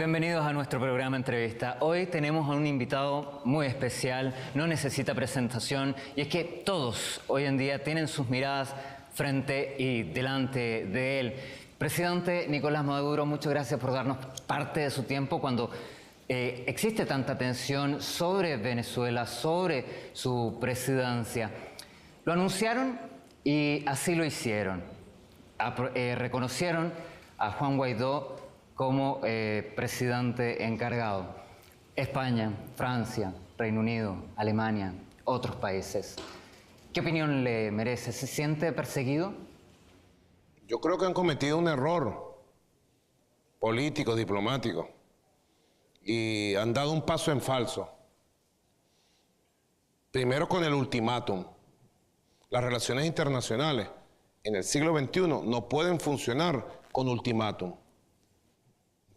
Bienvenidos a nuestro programa Entrevista. Hoy tenemos a un invitado muy especial, no necesita presentación, y es que todos hoy en día tienen sus miradas frente y delante de él. Presidente Nicolás Maduro, muchas gracias por darnos parte de su tiempo cuando existe tanta tensión sobre Venezuela, sobre su presidencia. Lo anunciaron y así lo hicieron. Reconocieron a Juan Guaidó como presidente encargado. España, Francia, Reino Unido, Alemania, otros países. ¿Qué opinión le merece? ¿Se siente perseguido? Yo creo que han cometido un error político, diplomático, y han dado un paso en falso. Primero con el ultimátum. Las relaciones internacionales en el siglo XXI no pueden funcionar con ultimátum.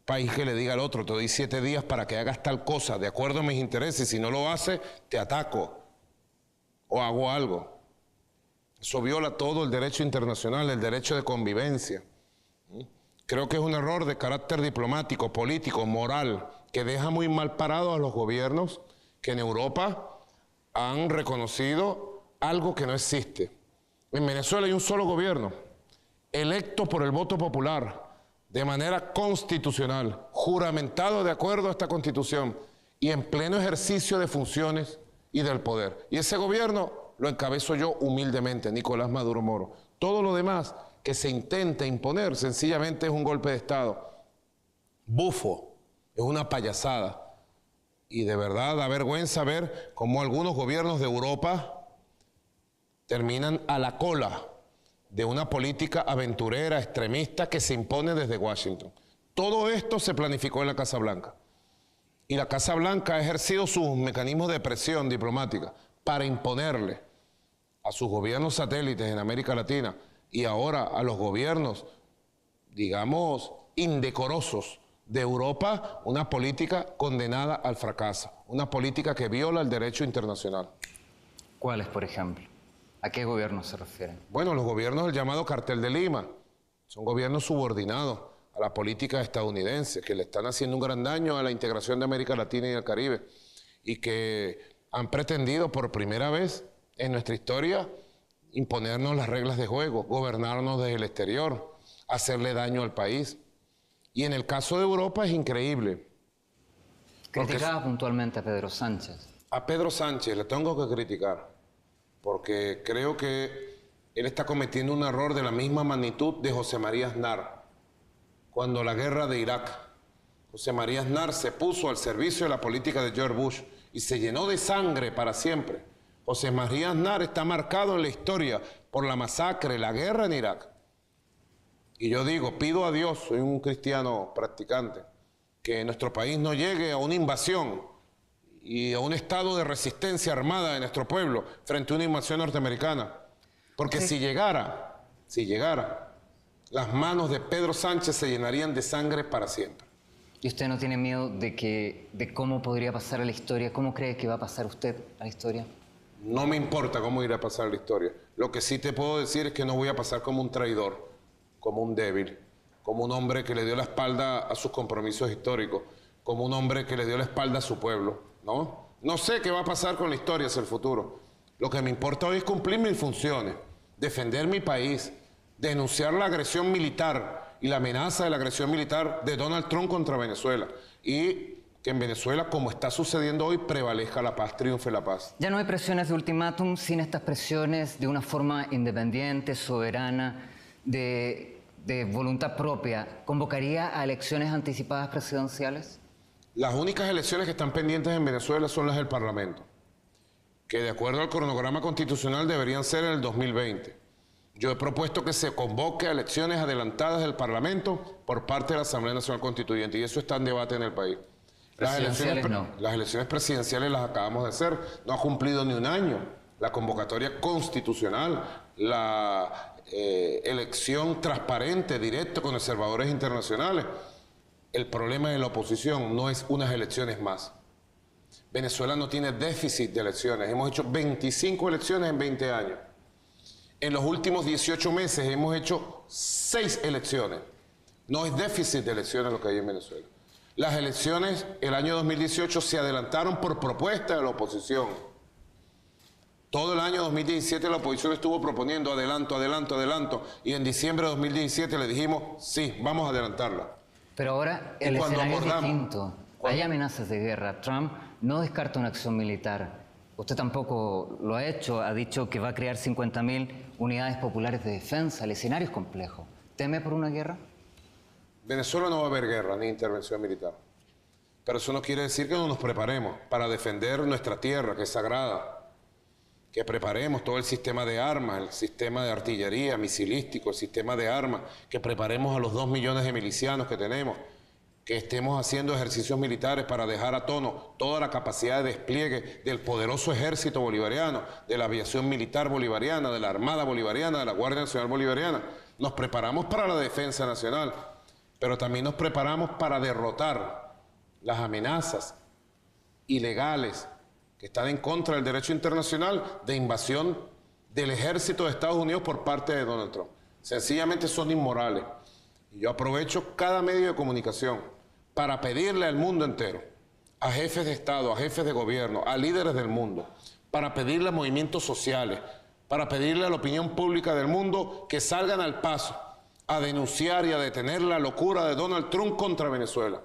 País que le diga al otro, te doy 7 días para que hagas tal cosa, de acuerdo a mis intereses, si no lo haces, te ataco o hago algo. Eso viola todo el derecho internacional, el derecho de convivencia. Creo que es un error de carácter diplomático, político, moral, que deja muy mal parados a los gobiernos que en Europa han reconocido algo que no existe. En Venezuela hay un solo gobierno, electo por el voto popular, de manera constitucional, juramentado de acuerdo a esta Constitución y en pleno ejercicio de funciones y del poder. Y ese gobierno lo encabezo yo humildemente, Nicolás Maduro Moro. Todo lo demás que se intenta imponer sencillamente es un golpe de Estado. Bufo, es una payasada. Y de verdad da vergüenza ver cómo algunos gobiernos de Europa terminan a la cola de una política aventurera, extremista, que se impone desde Washington. Todo esto se planificó en la Casa Blanca. Y la Casa Blanca ha ejercido sus mecanismos de presión diplomática para imponerle a sus gobiernos satélites en América Latina y ahora a los gobiernos, digamos, indecorosos de Europa, una política condenada al fracaso, una política que viola el derecho internacional. ¿Cuáles, por ejemplo? ¿A qué gobierno se refieren? Bueno, los gobiernos del llamado Cartel de Lima son gobiernos subordinados a la política estadounidense, que le están haciendo un gran daño a la integración de América Latina y el Caribe, y que han pretendido por primera vez en nuestra historia imponernos las reglas de juego, gobernarnos desde el exterior, hacerle daño al país. Y en el caso de Europa es increíble. Criticaba puntualmente a Pedro Sánchez. A Pedro Sánchez le tengo que criticar, porque creo que él está cometiendo un error de la misma magnitud de José María Aznar. Cuando la guerra de Irak, José María Aznar se puso al servicio de la política de George Bush y se llenó de sangre para siempre. José María Aznar está marcado en la historia por la masacre, la guerra en Irak. Y yo digo, pido a Dios, soy un cristiano practicante, que nuestro país no llegue a una invasión y a un estado de resistencia armada de nuestro pueblo frente a una invasión norteamericana. Porque si llegara, las manos de Pedro Sánchez se llenarían de sangre para siempre. ¿Y usted no tiene miedo de cómo podría pasar a la historia? ¿Cómo cree que va a pasar usted a la historia? No me importa cómo irá a pasar la historia. Lo que sí te puedo decir es que no voy a pasar como un traidor, como un débil, como un hombre que le dio la espalda a sus compromisos históricos, como un hombre que le dio la espalda a su pueblo, ¿no? No sé qué va a pasar con la historia hacia el futuro. Lo que me importa hoy es cumplir mis funciones, defender mi país, denunciar la agresión militar y la amenaza de la agresión militar de Donald Trump contra Venezuela. Y que en Venezuela, como está sucediendo hoy, prevalezca la paz, triunfe la paz. Ya no hay presiones de ultimátum, sin estas presiones de una forma independiente, soberana, de voluntad propia. ¿Convocaría a elecciones anticipadas presidenciales? Las únicas elecciones que están pendientes en Venezuela son las del Parlamento, que de acuerdo al cronograma constitucional deberían ser en el 2020. Yo he propuesto que se convoque a elecciones adelantadas del Parlamento por parte de la Asamblea Nacional Constituyente, y eso está en debate en el país. Las elecciones presidenciales las acabamos de hacer, no ha cumplido ni un año. La convocatoria constitucional, la elección transparente, directa con observadores internacionales. El problema de la oposición no es unas elecciones más. Venezuela no tiene déficit de elecciones. Hemos hecho 25 elecciones en 20 años. En los últimos 18 meses hemos hecho 6 elecciones. No es déficit de elecciones lo que hay en Venezuela. Las elecciones el año 2018 se adelantaron por propuesta de la oposición. Todo el año 2017 la oposición estuvo proponiendo adelanto, adelanto, adelanto, y en diciembre de 2017 le dijimos, sí, vamos a adelantarla. Pero ahora el escenario es distinto. Hay amenazas de guerra. Trump no descarta una acción militar. Usted tampoco lo ha hecho. Ha dicho que va a crear 50.000 unidades populares de defensa. El escenario es complejo. ¿Teme por una guerra? Venezuela no va a haber guerra ni intervención militar. Pero eso no quiere decir que no nos preparemos para defender nuestra tierra, que es sagrada. Que preparemos todo el sistema de armas, el sistema de artillería, misilístico, el sistema de armas, que preparemos a los 2 millones de milicianos que tenemos, que estemos haciendo ejercicios militares para dejar a tono toda la capacidad de despliegue del poderoso ejército bolivariano, de la aviación militar bolivariana, de la Armada bolivariana, de la Guardia Nacional bolivariana. Nos preparamos para la defensa nacional, pero también nos preparamos para derrotar las amenazas ilegales que están en contra del derecho internacional de invasión del ejército de Estados Unidos por parte de Donald Trump. Sencillamente son inmorales. Y yo aprovecho cada medio de comunicación para pedirle al mundo entero, a jefes de Estado, a jefes de gobierno, a líderes del mundo, para pedirle a movimientos sociales, para pedirle a la opinión pública del mundo que salgan al paso a denunciar y a detener la locura de Donald Trump contra Venezuela.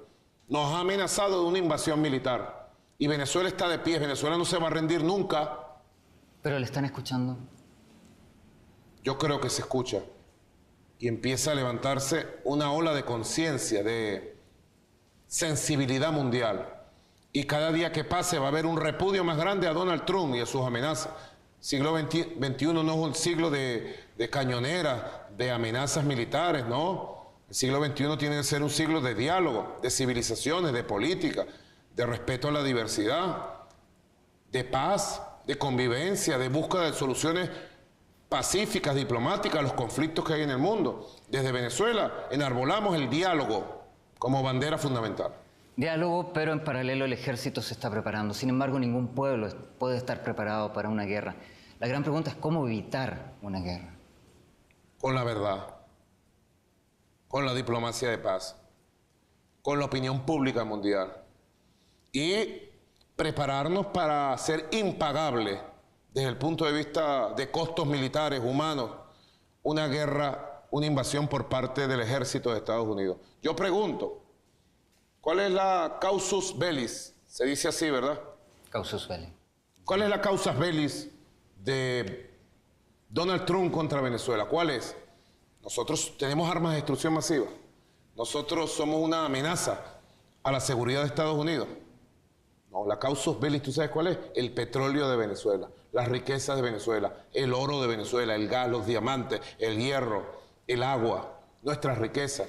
Nos ha amenazado de una invasión militar. Y Venezuela está de pie, Venezuela no se va a rendir nunca. ¿Pero le están escuchando? Yo creo que se escucha. Y empieza a levantarse una ola de conciencia, de sensibilidad mundial. Y cada día que pase va a haber un repudio más grande a Donald Trump y a sus amenazas. Siglo XXI no es un siglo de cañoneras, de amenazas militares, no. El siglo XXI tiene que ser un siglo de diálogo, de civilizaciones, de política, de respeto a la diversidad, de paz, de convivencia, de búsqueda de soluciones pacíficas, diplomáticas a los conflictos que hay en el mundo. Desde Venezuela enarbolamos el diálogo como bandera fundamental. Diálogo, pero en paralelo el ejército se está preparando. Sin embargo, ningún pueblo puede estar preparado para una guerra. La gran pregunta es cómo evitar una guerra. Con la verdad, con la diplomacia de paz, con la opinión pública mundial. Y prepararnos para ser impagables desde el punto de vista de costos militares, humanos, una guerra, una invasión por parte del ejército de Estados Unidos. Yo pregunto, ¿cuál es la causus bellis? Se dice así, ¿verdad? Causus belli. ¿Cuál es la causa bellis de Donald Trump contra Venezuela? ¿Cuál es? Nosotros tenemos armas de destrucción masiva. Nosotros somos una amenaza a la seguridad de Estados Unidos. No, la causa belli, ¿tú sabes cuál es? El petróleo de Venezuela, las riquezas de Venezuela, el oro de Venezuela, el gas, los diamantes, el hierro, el agua, nuestras riquezas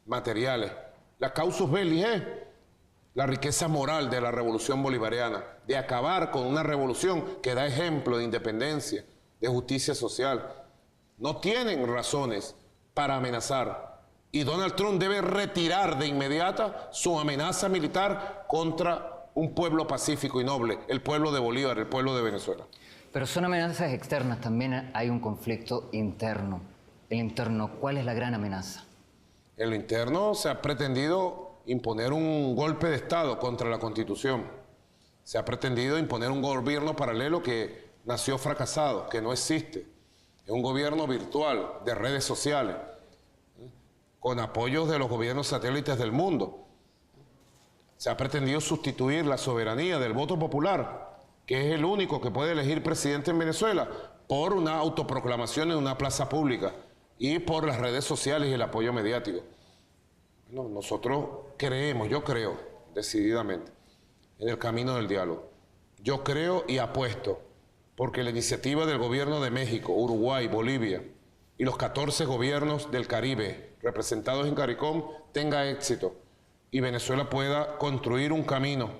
materiales. La causa belli es la riqueza moral de la revolución bolivariana, de acabar con una revolución que da ejemplo de independencia, de justicia social. No tienen razones para amenazar. Y Donald Trump debe retirar de inmediata su amenaza militar contra un pueblo pacífico y noble, el pueblo de Bolívar, el pueblo de Venezuela. Pero son amenazas externas, también hay un conflicto interno. El interno, ¿cuál es la gran amenaza? En lo interno se ha pretendido imponer un golpe de Estado contra la Constitución. Se ha pretendido imponer un gobierno paralelo que nació fracasado, que no existe. Es un gobierno virtual de redes sociales, con apoyos de los gobiernos satélites del mundo. Se ha pretendido sustituir la soberanía del voto popular, que es el único que puede elegir presidente en Venezuela, por una autoproclamación en una plaza pública y por las redes sociales y el apoyo mediático. Bueno, nosotros creemos, yo creo decididamente en el camino del diálogo. Yo creo y apuesto porque la iniciativa del gobierno de México, Uruguay, Bolivia y los 14 gobiernos del Caribe representados en CARICOM tenga éxito y Venezuela pueda construir un camino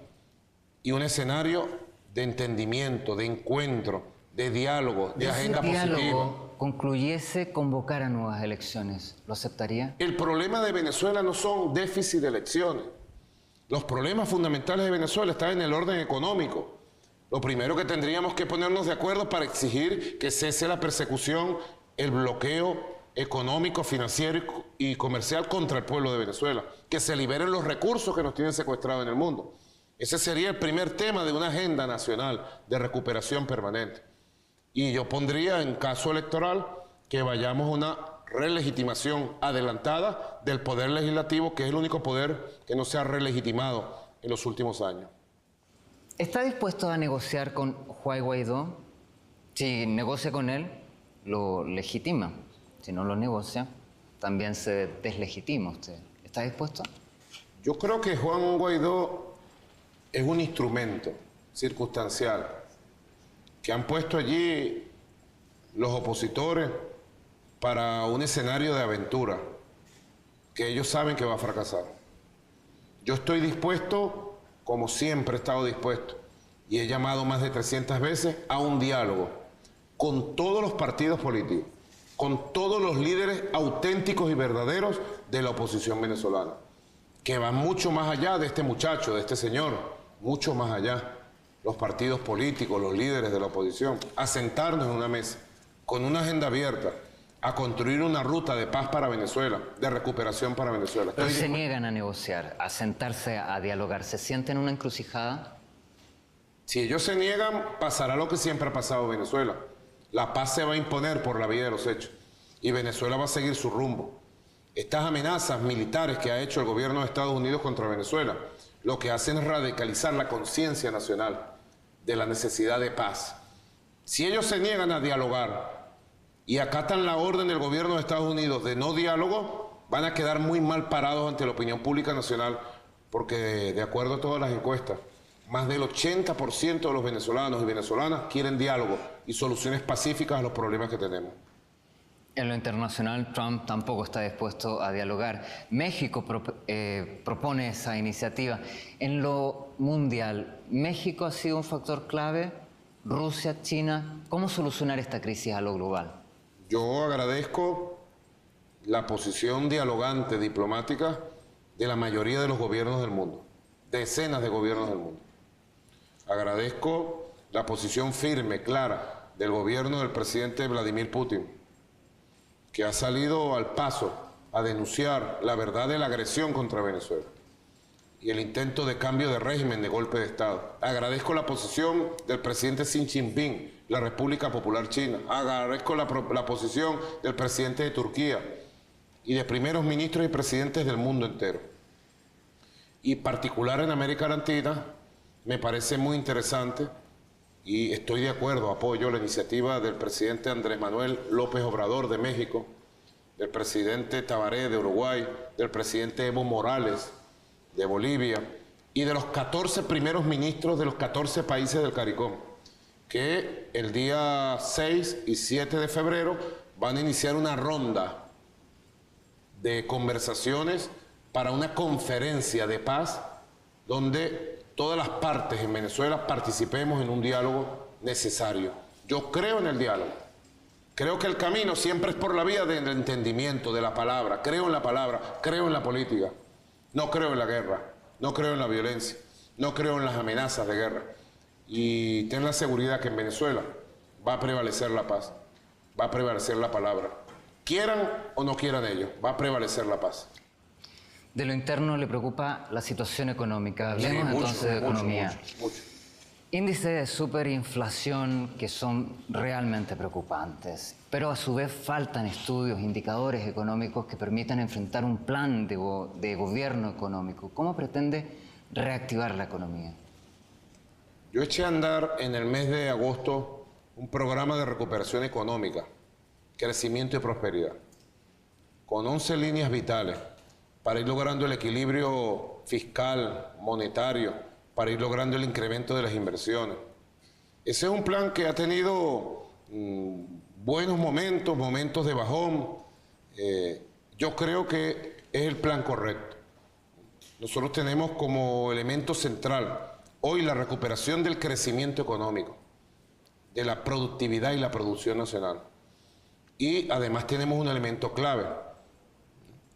y un escenario de entendimiento, de encuentro, de diálogo, de agenda positiva. Concluyese convocar a nuevas elecciones, ¿lo aceptaría? El problema de Venezuela no son déficit de elecciones. Los problemas fundamentales de Venezuela están en el orden económico. Lo primero que tendríamos que ponernos de acuerdo para exigir que cese la persecución, el bloqueo, económico, financiero y comercial contra el pueblo de Venezuela, que se liberen los recursos que nos tienen secuestrados en el mundo. Ese sería el primer tema de una agenda nacional de recuperación permanente. Y yo pondría en caso electoral que vayamos a una relegitimación adelantada del poder legislativo, que es el único poder que no se ha relegitimado en los últimos años. ¿Está dispuesto a negociar con Juan Guaidó? Si negocia con él, lo legitima. Si no lo negocia, también se deslegitima usted. ¿Está dispuesto? Yo creo que Juan Guaidó es un instrumento circunstancial que han puesto allí los opositores para un escenario de aventura que ellos saben que va a fracasar. Yo estoy dispuesto, como siempre he estado dispuesto, y he llamado más de 300 veces a un diálogo con todos los partidos políticos, con todos los líderes auténticos y verdaderos de la oposición venezolana, que van mucho más allá de este muchacho, de este señor, mucho más allá. Los partidos políticos, los líderes de la oposición, a sentarnos en una mesa, con una agenda abierta, a construir una ruta de paz para Venezuela, de recuperación para Venezuela. Pero se niegan a negociar, a sentarse, a dialogar. ¿Se sienten en una encrucijada? Si ellos se niegan, pasará lo que siempre ha pasado en Venezuela. La paz se va a imponer por la vía de los hechos y Venezuela va a seguir su rumbo. Estas amenazas militares que ha hecho el gobierno de Estados Unidos contra Venezuela, lo que hacen es radicalizar la conciencia nacional de la necesidad de paz. Si ellos se niegan a dialogar y acatan la orden del gobierno de Estados Unidos de no diálogo, van a quedar muy mal parados ante la opinión pública nacional, porque de acuerdo a todas las encuestas, más del 80% de los venezolanos y venezolanas quieren diálogo y soluciones pacíficas a los problemas que tenemos. En lo internacional, Trump tampoco está dispuesto a dialogar. México propone esa iniciativa. En lo mundial, ¿México ha sido un factor clave? ¿Rusia, China? ¿Cómo solucionar esta crisis a lo global? Yo agradezco la posición dialogante, diplomática, de la mayoría de los gobiernos del mundo, decenas de gobiernos del mundo. Agradezco la posición firme, clara, del gobierno del presidente Vladimir Putin, que ha salido al paso a denunciar la verdad de la agresión contra Venezuela y el intento de cambio de régimen, de golpe de Estado. Agradezco la posición del presidente Xi Jinping, la República Popular China. Agradezco la posición del presidente de Turquía y de primeros ministros y presidentes del mundo entero. Y particular en América Latina, me parece muy interesante y estoy de acuerdo, apoyo la iniciativa del presidente Andrés Manuel López Obrador de México, del presidente Tabaré de Uruguay, del presidente Evo Morales de Bolivia y de los 14 primeros ministros de los 14 países del CARICOM, que el día 6 y 7 de febrero van a iniciar una ronda de conversaciones para una conferencia de paz donde todas las partes en Venezuela participemos en un diálogo necesario. Yo creo en el diálogo. Creo que el camino siempre es por la vía del entendimiento, de la palabra. Creo en la palabra, creo en la política. No creo en la guerra, no creo en la violencia, no creo en las amenazas de guerra. Y ten la seguridad que en Venezuela va a prevalecer la paz, va a prevalecer la palabra. Quieran o no quieran ellos, va a prevalecer la paz. De lo interno le preocupa la situación económica. Hablemos entonces de economía. Mucho. Índices de superinflación que son realmente preocupantes, pero a su vez faltan estudios, indicadores económicos que permitan enfrentar un plan de gobierno económico. ¿Cómo pretende reactivar la economía? Yo eché a andar en el mes de agosto un programa de recuperación económica, crecimiento y prosperidad, con 11 líneas vitales para ir logrando el equilibrio fiscal, monetario, para ir logrando el incremento de las inversiones. Ese es un plan que ha tenido buenos momentos, momentos de bajón. Yo creo que es el plan correcto. Nosotros tenemos como elemento central hoy la recuperación del crecimiento económico, de la productividad y la producción nacional. Y además tenemos un elemento clave,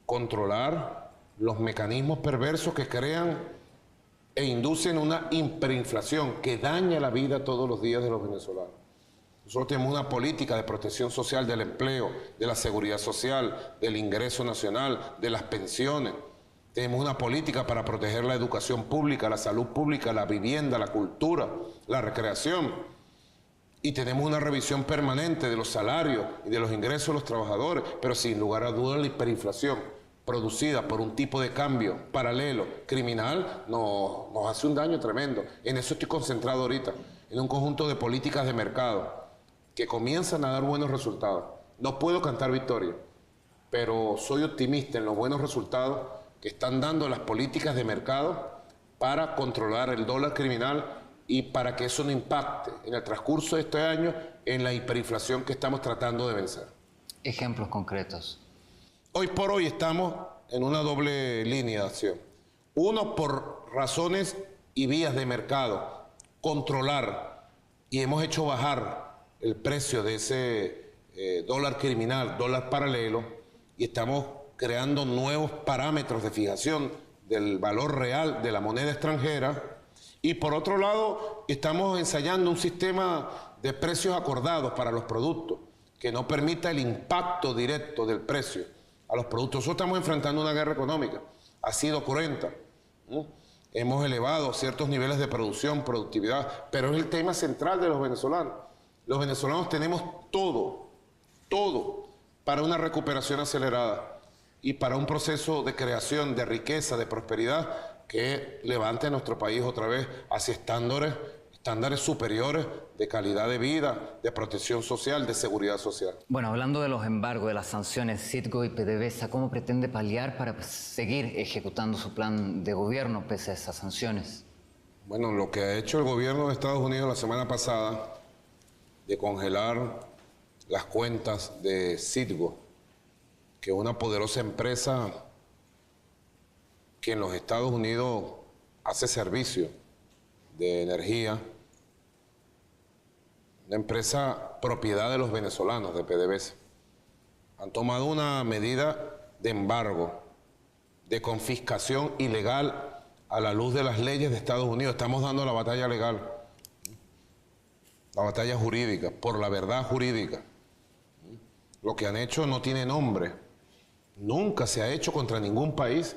controlar los mecanismos perversos que crean e inducen una hiperinflación que daña la vida todos los días de los venezolanos. Nosotros tenemos una política de protección social del empleo, de la seguridad social, del ingreso nacional, de las pensiones. Tenemos una política para proteger la educación pública, la salud pública, la vivienda, la cultura, la recreación. Y tenemos una revisión permanente de los salarios y de los ingresos de los trabajadores, pero sin lugar a dudas la hiperinflación producida por un tipo de cambio paralelo, criminal, nos hace un daño tremendo. En eso estoy concentrado ahorita, en un conjunto de políticas de mercado que comienzan a dar buenos resultados. No puedo cantar victoria, pero soy optimista en los buenos resultados que están dando las políticas de mercado para controlar el dólar criminal y para que eso no impacte en el transcurso de este año en la hiperinflación que estamos tratando de vencer. Ejemplos concretos. Hoy por hoy estamos en una doble línea de acción. Uno, por razones y vías de mercado, controlar, y hemos hecho bajar el precio de ese dólar criminal, dólar paralelo, y estamos creando nuevos parámetros de fijación del valor real de la moneda extranjera. Y por otro lado, estamos ensayando un sistema de precios acordados para los productos, que no permita el impacto directo del precio a los productos. Nosotros estamos enfrentando una guerra económica, ha sido cruenta. Hemos elevado ciertos niveles de producción, productividad, pero es el tema central de los venezolanos. Los venezolanos tenemos todo para una recuperación acelerada y para un proceso de creación de riqueza, de prosperidad, que levante a nuestro país otra vez hacia estándares superiores de calidad de vida, de protección social, de seguridad social. Bueno, hablando de los embargos, de las sanciones, Citgo y PDVSA, ¿cómo pretende paliar para seguir ejecutando su plan de gobierno pese a esas sanciones? Bueno, lo que ha hecho el gobierno de Estados Unidos la semana pasada de congelar las cuentas de Citgo, que es una poderosa empresa que en los Estados Unidos hace servicio de energía, una empresa propiedad de los venezolanos, de PDVSA. Han tomado una medida de embargo, de confiscación ilegal a la luz de las leyes de Estados Unidos. Estamos dando la batalla legal, la batalla jurídica, por la verdad jurídica. Lo que han hecho no tiene nombre. Nunca se ha hecho contra ningún país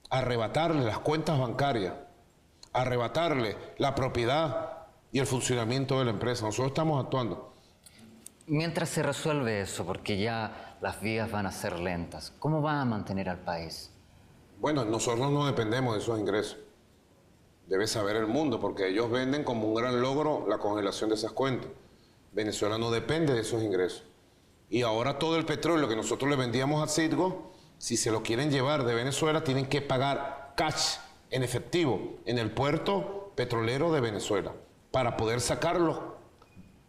arrebatarle las cuentas bancarias, arrebatarle la propiedad y el funcionamiento de la empresa. Nosotros estamos actuando. Mientras se resuelve eso, porque ya las vías van a ser lentas, ¿cómo va a mantener al país? Bueno, nosotros no dependemos de esos ingresos. Debe saber el mundo, porque ellos venden como un gran logro la congelación de esas cuentas. Venezuela no depende de esos ingresos. Y ahora todo el petróleo que nosotros le vendíamos a Citgo, si se lo quieren llevar de Venezuela, tienen que pagar cash, en efectivo, en el puerto petrolero de Venezuela, para poder sacar los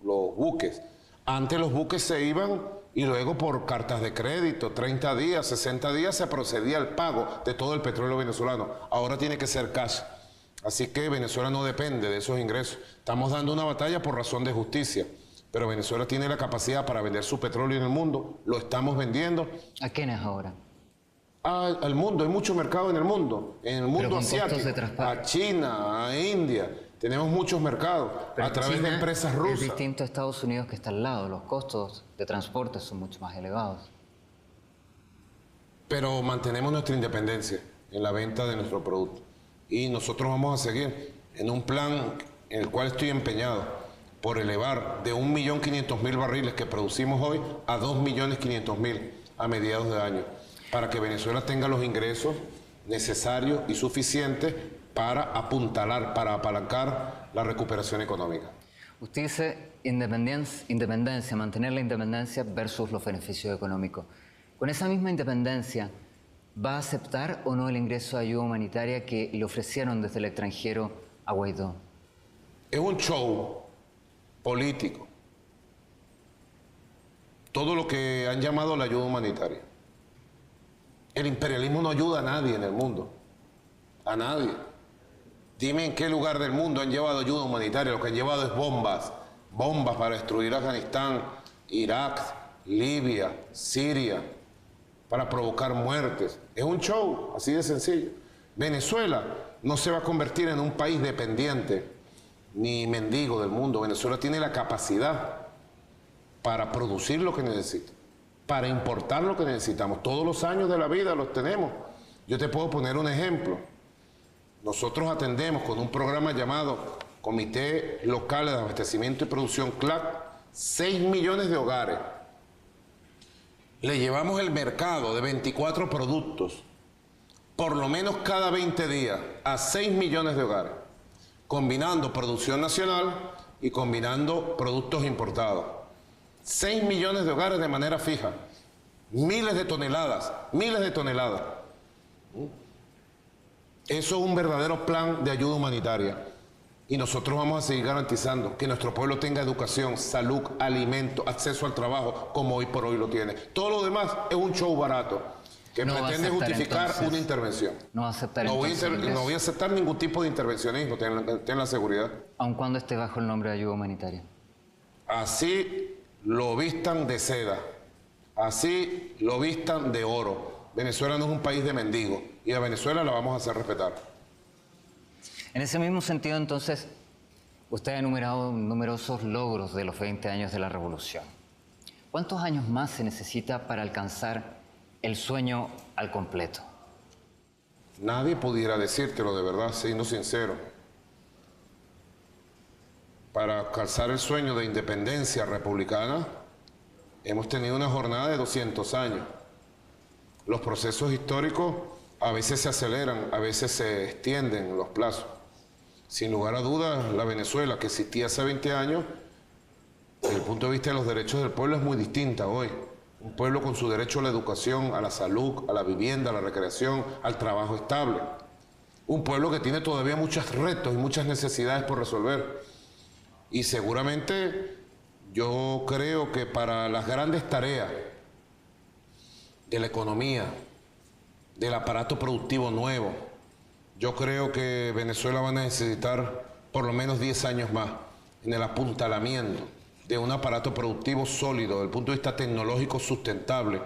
buques. Antes los buques se iban y luego por cartas de crédito, 30 días, 60 días, se procedía al pago de todo el petróleo venezolano. Ahora tiene que ser cash. Así que Venezuela no depende de esos ingresos. Estamos dando una batalla por razón de justicia, pero Venezuela tiene la capacidad para vender su petróleo en el mundo. Lo estamos vendiendo. ¿A quiénes ahora? Al mundo, hay mucho mercado en el mundo asiático, a China, a India. Tenemos muchos mercados a través de empresas rusas. Es distinto a Estados Unidos, que está al lado. Los costos de transporte son mucho más elevados. Pero mantenemos nuestra independencia en la venta de nuestro producto. Y nosotros vamos a seguir en un plan en el cual estoy empeñado por elevar de 1.500.000 barriles que producimos hoy a 2.500.000 a mediados de año, para que Venezuela tenga los ingresos necesarios y suficientes para apuntalar, para apalancar la recuperación económica. Usted dice independencia, mantener la independencia versus los beneficios económicos. Con esa misma independencia, ¿va a aceptar o no el ingreso de ayuda humanitaria que le ofrecieron desde el extranjero a Guaidó? Es un show político. Todo lo que han llamado la ayuda humanitaria. El imperialismo no ayuda a nadie en el mundo. A nadie. Dime en qué lugar del mundo han llevado ayuda humanitaria. Lo que han llevado es bombas. Bombas para destruir Afganistán, Irak, Libia, Siria, para provocar muertes. Es un show, así de sencillo. Venezuela no se va a convertir en un país dependiente ni mendigo del mundo. Venezuela tiene la capacidad para producir lo que necesita, para importar lo que necesitamos. Todos los años de la vida los tenemos. Yo te puedo poner un ejemplo. Nosotros atendemos con un programa llamado Comité Local de Abastecimiento y Producción, CLAC, 6 millones de hogares. Le llevamos el mercado de 24 productos, por lo menos cada 20 días, a 6 millones de hogares, combinando producción nacional y combinando productos importados. 6 millones de hogares de manera fija, miles de toneladas, miles de toneladas. Eso es un verdadero plan de ayuda humanitaria. Y nosotros vamos a seguir garantizando que nuestro pueblo tenga educación, salud, alimento, acceso al trabajo, como hoy por hoy lo tiene. Todo lo demás es un show barato que No pretende va a aceptar, justificar entonces. una intervención. No va a aceptar No voy entonces a aceptar ningún tipo de intervencionismo, ten la seguridad. aun cuando esté bajo el nombre de ayuda humanitaria. Así lo vistan de seda, así lo vistan de oro. Venezuela no es un país de mendigos y a Venezuela la vamos a hacer respetar. En ese mismo sentido, entonces, usted ha enumerado numerosos logros de los 20 años de la revolución. ¿Cuántos años más se necesita para alcanzar el sueño al completo? Nadie pudiera decírtelo de verdad, siendo sincero. Para alcanzar el sueño de independencia republicana, hemos tenido una jornada de 200 años. Los procesos históricos a veces se aceleran, a veces se extienden los plazos. Sin lugar a dudas, la Venezuela que existía hace 20 años, desde el punto de vista de los derechos del pueblo, es muy distinta hoy. Un pueblo con su derecho a la educación, a la salud, a la vivienda, a la recreación, al trabajo estable. Un pueblo que tiene todavía muchos retos y muchas necesidades por resolver. Y seguramente yo creo que para las grandes tareas de la economía, del aparato productivo nuevo, yo creo que Venezuela va a necesitar por lo menos 10 años más en el apuntalamiento de un aparato productivo sólido desde el punto de vista tecnológico sustentable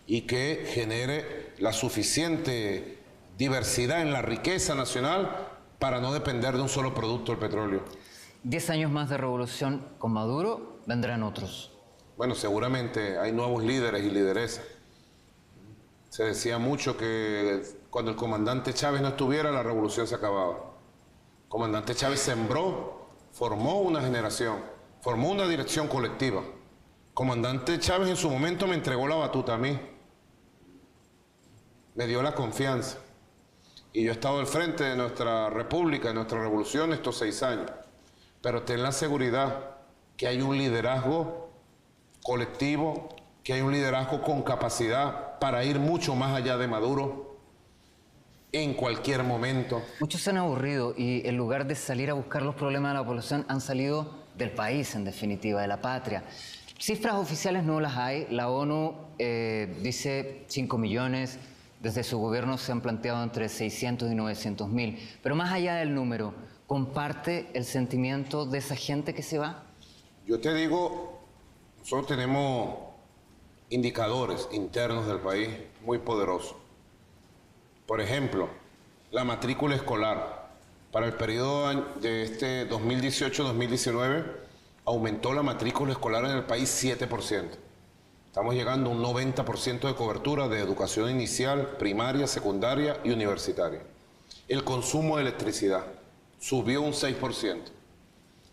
y que genere la suficiente diversidad en la riqueza nacional para no depender de un solo producto, el petróleo. 10 años más de revolución con Maduro, vendrán otros. Bueno, seguramente hay nuevos líderes y lideresas. Se decía mucho que cuando el comandante Chávez no estuviera, la revolución se acababa. El comandante Chávez sembró, formó una generación, formó una dirección colectiva. El comandante Chávez en su momento me entregó la batuta a mí, me dio la confianza. Y yo he estado al frente de nuestra república, de nuestra revolución estos 6 años. Pero ten la seguridad que hay un liderazgo colectivo, que hay un liderazgo con capacidad para ir mucho más allá de Maduro en cualquier momento. Muchos se han aburrido y en lugar de salir a buscar los problemas de la población han salido del país, en definitiva, de la patria. Cifras oficiales no las hay. La ONU dice 5 millones. Desde su gobierno se han planteado entre 600 y 900 mil. Pero más allá del número, ¿comparte el sentimiento de esa gente que se va? Yo te digo, nosotros tenemos indicadores internos del país muy poderosos. Por ejemplo, la matrícula escolar. Para el periodo de este 2018-2019 aumentó la matrícula escolar en el país 7%. Estamos llegando a un 90% de cobertura de educación inicial, primaria, secundaria y universitaria. El consumo de electricidad subió un 6%.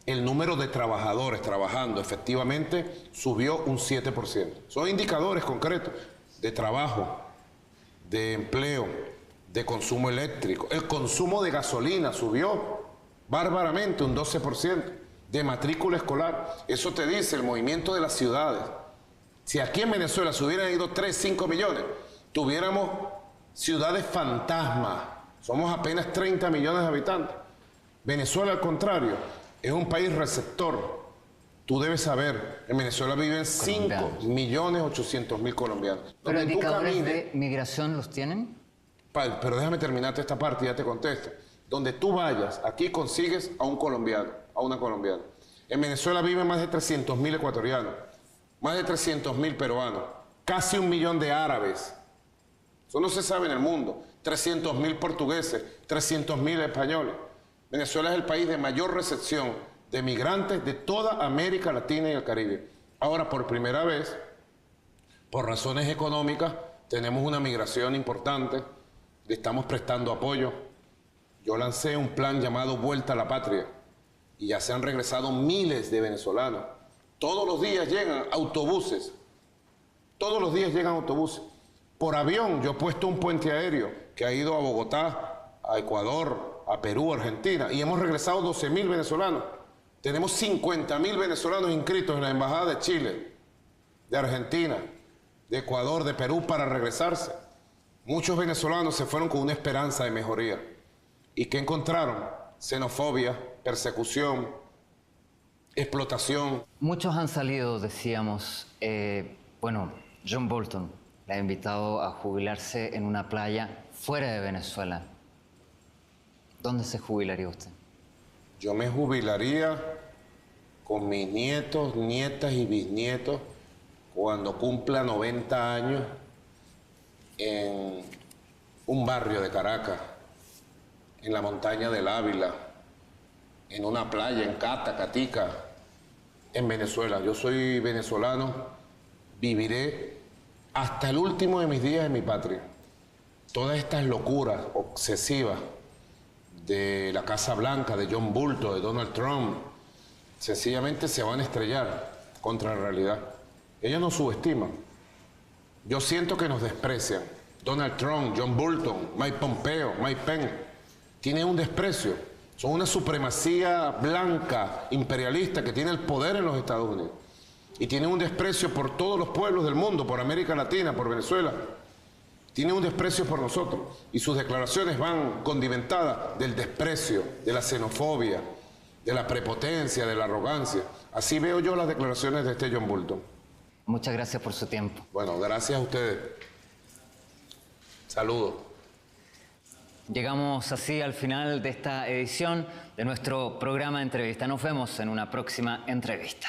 El número de trabajadores trabajando efectivamente subió un 7%. Son indicadores concretos de trabajo, de empleo, de consumo eléctrico. El consumo de gasolina subió bárbaramente un 12%. De matrícula escolar. Eso te dice el movimiento de las ciudades. Si aquí en Venezuela se hubieran ido 3, 5 millones, tuviéramos ciudades fantasmas. Somos apenas 30 millones de habitantes. Venezuela, al contrario, es un país receptor. Tú debes saber, en Venezuela viven 5.800.000 colombianos. ¿Pero Donde tú indicadores camines- de migración los tienen? Pero déjame terminarte esta parte y ya te contesto. Donde tú vayas, aquí consigues a un colombiano, a una colombiana. En Venezuela viven más de 300.000 ecuatorianos, más de 300.000 peruanos, casi 1 millón de árabes. Eso no se sabe en el mundo. 300.000 portugueses, 300.000 españoles. Venezuela es el país de mayor recepción de migrantes de toda América Latina y el Caribe. Ahora, por primera vez, por razones económicas, tenemos una migración importante, le estamos prestando apoyo. Yo lancé un plan llamado Vuelta a la Patria y ya se han regresado miles de venezolanos. Todos los días llegan autobuses, todos los días llegan autobuses. Por avión, yo he puesto un puente aéreo que ha ido a Bogotá, a Ecuador, a Perú, a Argentina, y hemos regresado 12.000 venezolanos. Tenemos 50.000 venezolanos inscritos en la Embajada de Chile, de Argentina, de Ecuador, de Perú, para regresarse. Muchos venezolanos se fueron con una esperanza de mejoría. ¿Y qué encontraron? Xenofobia, persecución, explotación. Muchos han salido, decíamos, bueno, John Bolton le ha invitado a jubilarse en una playa fuera de Venezuela. ¿Dónde se jubilaría usted? Yo me jubilaría con mis nietos, nietas y bisnietos cuando cumpla 90 años en un barrio de Caracas, en la montaña del Ávila, en una playa, en Cata, Catica, en Venezuela. Yo soy venezolano, viviré hasta el último de mis días en mi patria. Todas estas locuras obsesivas de la Casa Blanca, de John Bolton, de Donald Trump, sencillamente se van a estrellar contra la realidad. Ellos nos subestiman. Yo siento que nos desprecian. Donald Trump, John Bolton, Mike Pompeo, Mike Pence, tienen un desprecio. Son una supremacía blanca, imperialista, que tiene el poder en los Estados Unidos. Y tienen un desprecio por todos los pueblos del mundo, por América Latina, por Venezuela. Tienen un desprecio por nosotros. Y sus declaraciones van condimentadas del desprecio, de la xenofobia, de la prepotencia, de la arrogancia. Así veo yo las declaraciones de este John Bolton. Muchas gracias por su tiempo. Bueno, gracias a ustedes. Saludos. Llegamos así al final de esta edición de nuestro programa de entrevista. Nos vemos en una próxima entrevista.